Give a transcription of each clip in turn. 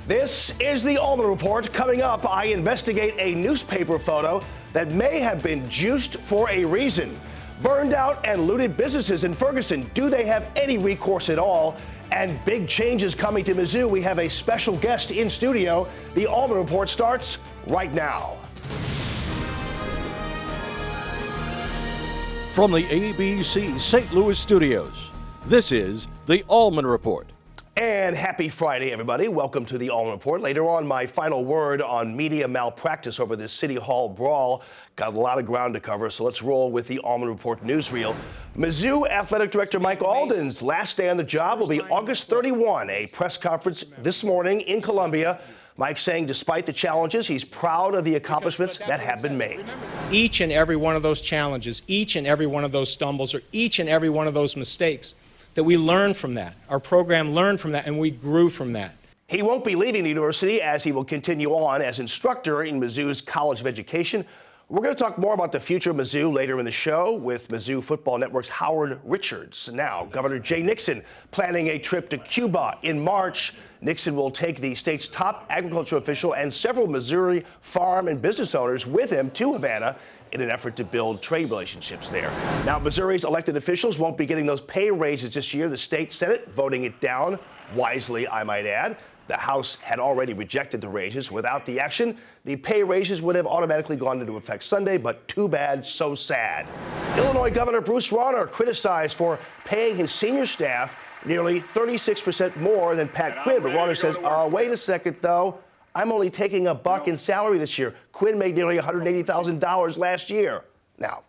This is the Allman Report. Coming up, I investigate a newspaper photo that may have been juiced for a reason. Burned out and looted businesses in Ferguson. Do they have any recourse at all? And big changes coming to Mizzou. We have a special guest in studio. The Allman Report starts right now. From the ABC St. Louis studios, this is the Allman Report. And happy Friday, everybody. Welcome to the Allman Report. Later on, my final word on media malpractice over this City Hall brawl. Got a lot of ground to cover, so let's roll with the Allman Report newsreel. Mizzou Athletic Director Mike Alden's last day on the job will be August 31, a press conference this morning in Columbia. Mike saying despite the challenges, he's proud of the accomplishments that have been made. Each and every one of those challenges, each and every one of those stumbles, or each and every one of those mistakes, that we learned from that. Our program learned from that, and we grew from that. He won't be leaving the university as he will continue on as instructor in Mizzou's College of Education. We're going to talk more about the future of Mizzou later in the show with Mizzou Football Network's Howard Richards. Now, Governor Jay Nixon planning a trip to Cuba in March. Nixon will take the state's top agricultural official and several Missouri farm and business owners with him to Havana in an effort to build trade relationships there. Now, Missouri's elected officials won't be getting those pay raises this year. The state Senate voting it down, wisely, I might add. The House had already rejected the raises. Without the action, the pay raises would have automatically gone into effect Sunday, but too bad, so sad. Illinois Governor Bruce Rauner criticized for paying his senior staff nearly 36% more than Pat Quinn. But Rauner says, wait a second, though. I'm only taking $1 in salary this year. Quinn made nearly $180,000 last year. Now,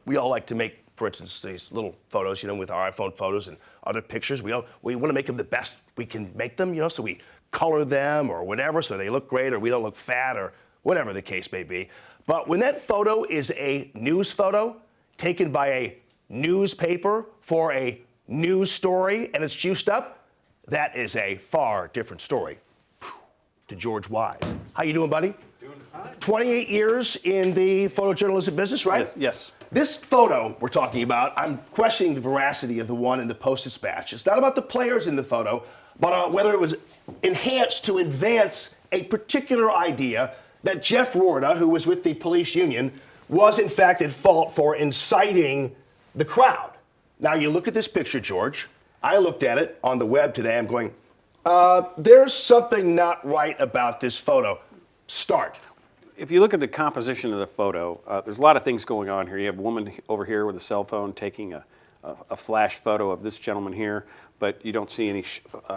we all like to make, for instance, these little photos, with our iPhone photos and other pictures. We want to make them the best we can make them, so we color them or whatever so they look great or we don't look fat or whatever the case may be. But when that photo is a news photo taken by a newspaper for a news story and it's juiced up, that is a far different story. To George Wise. How you doing, buddy? Doing fine. 28 years in the photojournalism business, right? Yes. This photo we're talking about, I'm questioning the veracity of the one in the Post-Dispatch. It's not about the players in the photo, but whether it was enhanced to advance a particular idea that Jeff Rorda, who was with the police union, was in fact at fault for inciting the crowd. Now you look at this picture, George. I looked at it on the web today. I'm going, there's something not right about this photo. Start. If you look at the composition of the photo, there's a lot of things going on here. You have a woman over here with a cell phone taking a flash photo of this gentleman here, but you don't see any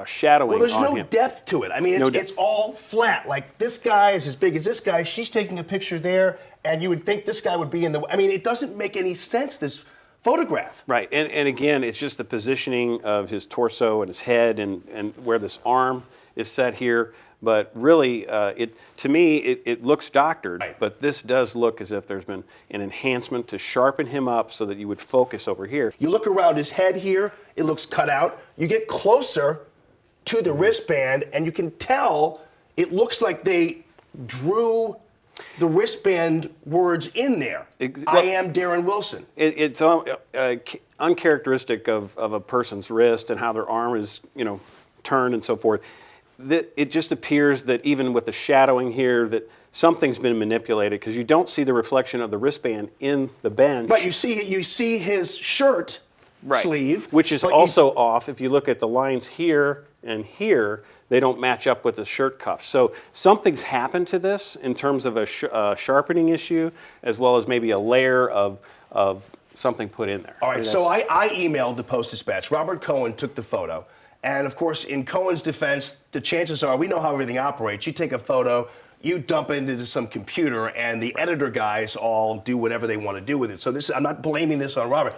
shadowing on him. Well, there's no depth to it. I mean, it's all flat. Like, this guy is as big as this guy. She's taking a picture there, and you would think this guy would be in the... I mean, it doesn't make any sense, this photograph. Right, and again, it's just the positioning of his torso and his head and where this arm is set here. But really, to me, it looks doctored, right. But this does look as if there's been an enhancement to sharpen him up so that you would focus over here. You look around his head here, it looks cut out. You get closer to the wristband, and you can tell it looks like they drew the wristband words in there. I am Darren Wilson. It's uncharacteristic of a person's wrist and how their arm is, turned and so forth. It just appears that even with the shadowing here, that something's been manipulated because you don't see the reflection of the wristband in the bench. But you see his shirt sleeve, which is also off. If you look at the lines here and here, they don't match up with the shirt cuffs. So something's happened to this in terms of a sharpening issue, as well as maybe a layer of something put in there. All right, so I emailed the Post-Dispatch. Robert Cohen took the photo. And of course, in Cohen's defense, the chances are, we know how everything operates. You take a photo, you dump it into some computer, and the editor guys all do whatever they want to do with it. So I'm not blaming this on Robert.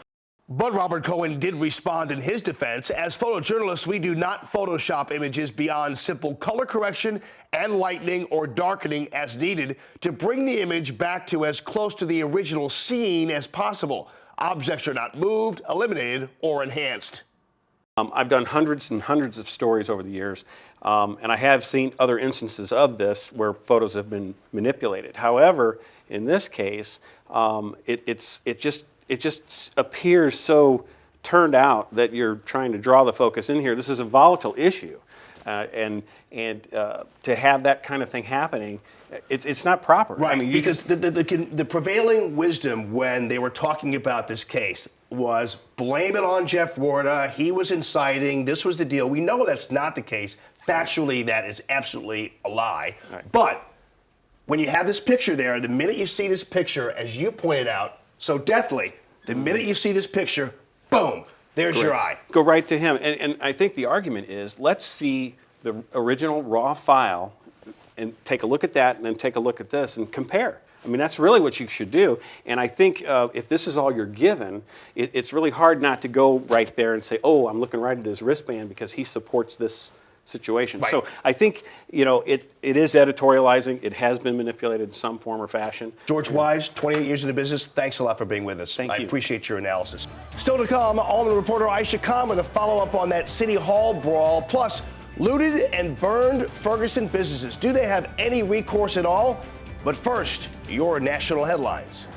But Robert Cohen did respond in his defense. As photojournalists, we do not Photoshop images beyond simple color correction and lightening or darkening as needed to bring the image back to as close to the original scene as possible. Objects are not moved, eliminated, or enhanced. I've done hundreds and hundreds of stories over the years, and I have seen other instances of this where photos have been manipulated. However, in this case, it just appears so turned out that you're trying to draw the focus in here. This is a volatile issue. to have that kind of thing happening, it's not proper. Right, I mean, because the prevailing wisdom when they were talking about this case was blame it on Jeff Warda. He was inciting. This was the deal. We know that's not the case. Factually, that is absolutely a lie. Right. But when you have this picture there, the minute you see this picture, as you pointed out so deftly, the minute you see this picture, boom, there's your eye. Go right to him. And I think the argument is, let's see the original raw file and take a look at that and then take a look at this and compare. I mean, that's really what you should do. And I think if this is all you're given, it's really hard not to go right there and say, oh, I'm looking right at his wristband because he supports this situation. Right. So I think, it is editorializing. It has been manipulated in some form or fashion. George Wise, 28 years in the business, thanks a lot for being with us. Thank I you. appreciate your analysis. Still to come, Allman reporter Aisha Khan with a follow-up on that City Hall brawl, plus looted and burned Ferguson businesses. Do they have any recourse at all? But first, your national headlines.